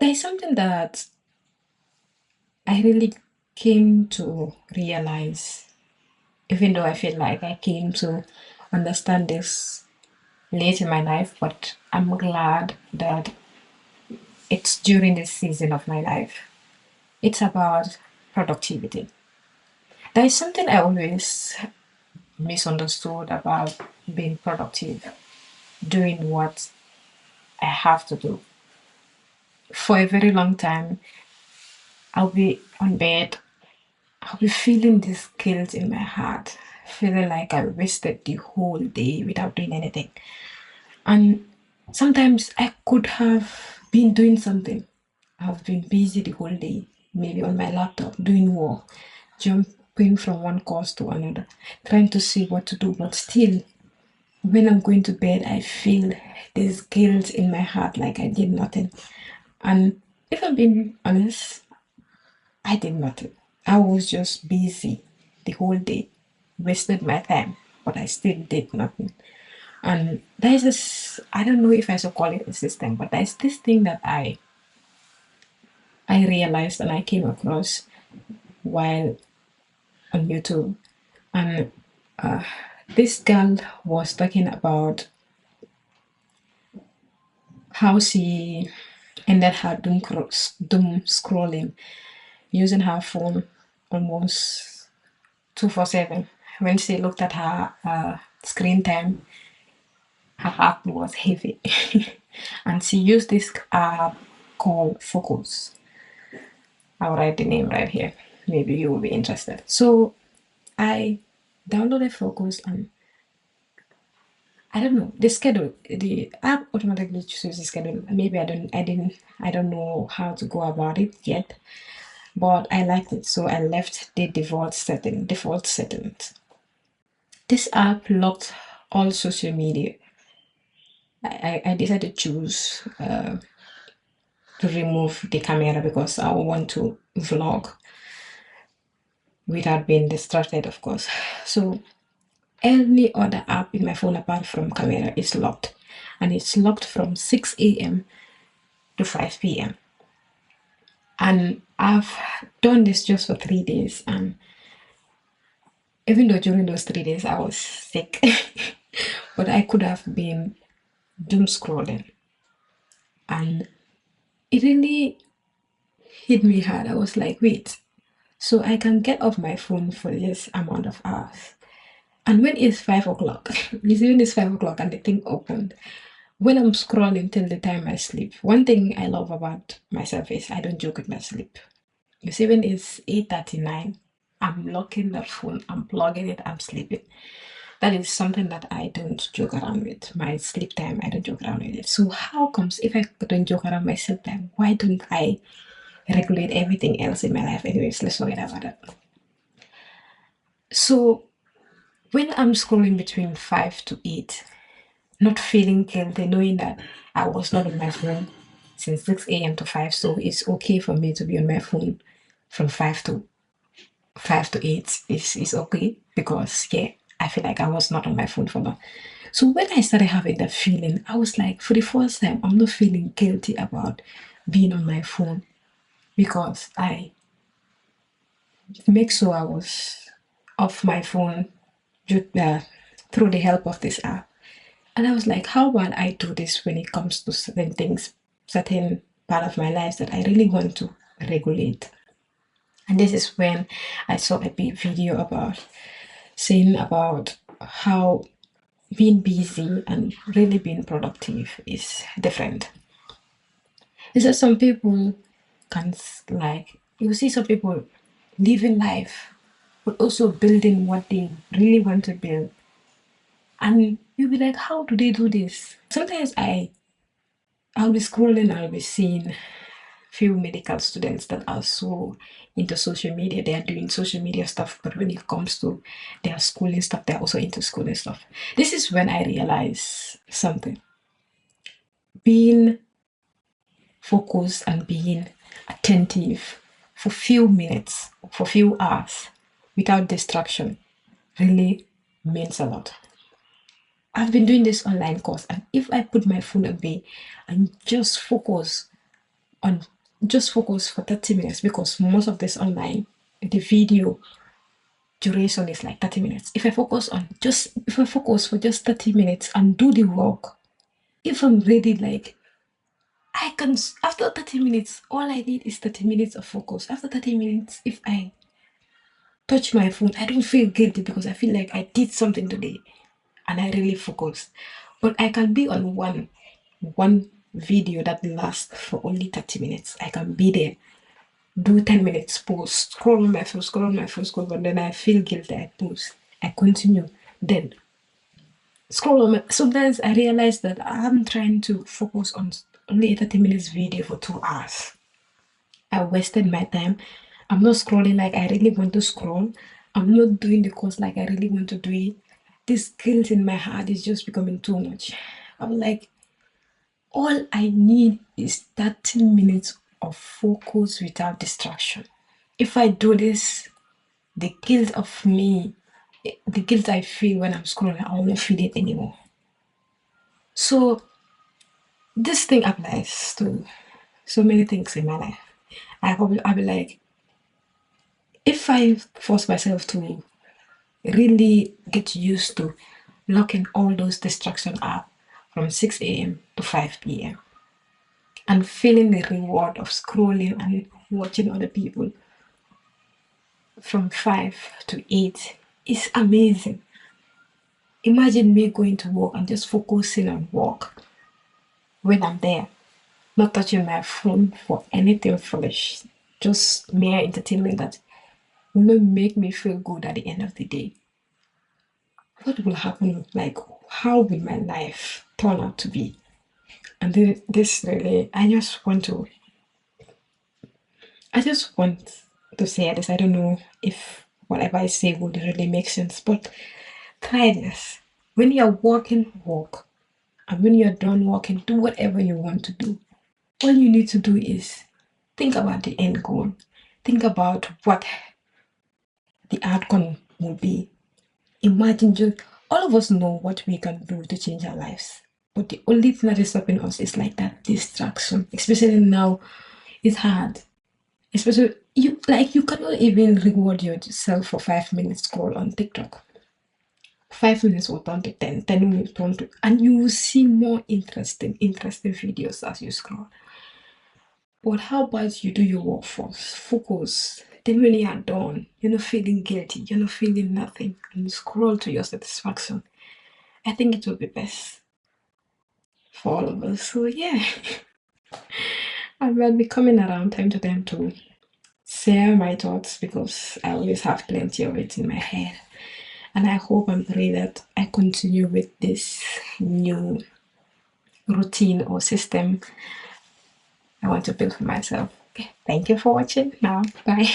There's something that I really came to realize, even though I feel like I came to understand this late in my life, but I'm glad that it's during this season of my life. It's about productivity. There is something I always misunderstood about being productive, doing what I have to do. For a very long time, I'll be on bed, I'll be feeling this guilt in my heart, feeling like I wasted the whole day without doing anything. And sometimes I could have been doing something. I've been busy the whole day, maybe on my laptop, doing work, jumping from one course to another, trying to see what to do, but still, when I'm going to bed, I feel this guilt in my heart like I did nothing. And if I'm being honest, I did nothing. I was just busy the whole day, wasted my time, but I still did nothing. And there's this, I don't know if I should call it a system, but there's this thing that I realized and I came across while on YouTube. And this girl was talking about how she ended her doom scrolling using her phone almost 247. When she looked at her screen time, her heart was heavy. And she used this app called Focus. I'll write the name right here. Maybe you will be interested. So I downloaded Focus and I don't know the schedule. The app automatically chooses the schedule. Maybe I don't know how to go about it yet, but I liked it, so I left the default settings. This app locked all social media. I decided to choose to remove the camera because I want to vlog without being distracted, of course. So any other app in my phone apart from camera is locked, and it's locked from 6 a.m. to 5 p.m. And I've done this just for 3 days, and even though during those 3 days I was sick, but I could have been doom scrolling, and it really hit me hard. I was like, wait, so I can get off my phone for this amount of hours. And when it's 5 o'clock, when it's 5 o'clock and the thing opened, when I'm scrolling till the time I sleep, one thing I love about myself is I don't joke with my sleep. You see, when it's 8:39, I'm locking the phone, I'm plugging it, I'm sleeping. That is something that I don't joke around with. My sleep time, I don't joke around with it. So how comes if I don't joke around my sleep time, why don't I regulate everything else in my life? Anyways, let's forget about that. So when I'm scrolling between 5 to 8, not feeling guilty, knowing that I was not on my phone since 6 a.m. to 5, so it's okay for me to be on my phone from 5 to 8 is okay because yeah, I feel like I was not on my phone for long. So when I started having that feeling, I was like, for the first time, I'm not feeling guilty about being on my phone because I make sure I was off my phone through the help of this app. And I was like, how about I do this when it comes to certain things, certain part of my life that I really want to regulate. And this is when I saw a big video about saying about how being busy and really being productive is different. Is that some people can like you see some people living life but also building what they really want to build. And you'll be like, how do they do this? Sometimes I'll be scrolling, I'll be seeing few medical students that are so into social media. They are doing social media stuff, but when it comes to their schooling stuff, they're also into schooling stuff. This is when I realize something. Being focused and being attentive for few minutes, for few hours, without distraction, really means a lot. I've been doing this online course, and if I put my phone away and just focus on just focus for 30 minutes because most of this online, the video duration is like 30 minutes. If I focus for just 30 minutes and do the work, if I'm ready, like I can, after 30 minutes, all I need is 30 minutes of focus. After 30 minutes, if I touch my phone, I don't feel guilty because I feel like I did something today and I really focused. But I can be on one video that lasts for only 30 minutes. I can be there, do 10 minutes, pause, scroll on my phone, scroll on my phone, scroll, and then I feel guilty, I pause, I continue, then scroll on my, sometimes I realize that I'm trying to focus on only a 30 minutes video for 2 hours. I wasted my time. I'm not scrolling like I really want to scroll. I'm not doing the course like I really want to do it. This guilt in my heart is just becoming too much. I'm like, all I need is 30 minutes of focus without distraction. If I do this, the guilt of me, the guilt I feel when I'm scrolling, I won't feel it anymore. So this thing applies to so many things in my life. I'll be like, if I force myself to really get used to locking all those distractions up from 6 a.m. to 5 p.m. and feeling the reward of scrolling and watching other people from 5 to 8 is amazing. Imagine me going to work and just focusing on work when I'm there, not touching my phone for anything foolish, just mere entertainment that will not make me feel good at the end of the day. What will happen? Like, how will my life turn out to be? And this really, I just want to say this. I don't know if whatever I say would really make sense, but try this. When you're walking, walk. And when you're done walking, do whatever you want to do. All you need to do is think about the end goal. Think about what the outcome will be. Imagine just all of us know what we can do to change our lives. But the only thing that is stopping us is like that distraction. Especially now, it's hard. Especially you cannot even reward yourself for 5 minutes scroll on TikTok. 5 minutes will turn to 10, 10 minutes turn to, and you will see more interesting videos as you scroll. But how about you do your work first? Focus. Then when you are done, you're not feeling guilty, you're not feeling nothing, and you scroll to your satisfaction. I think it will be best for all of us. So yeah, I will be coming around time to time to share my thoughts because I always have plenty of it in my head. And I hope and pray that I continue with this new routine or system I want to build for myself. Okay, thank you for watching. Now, bye.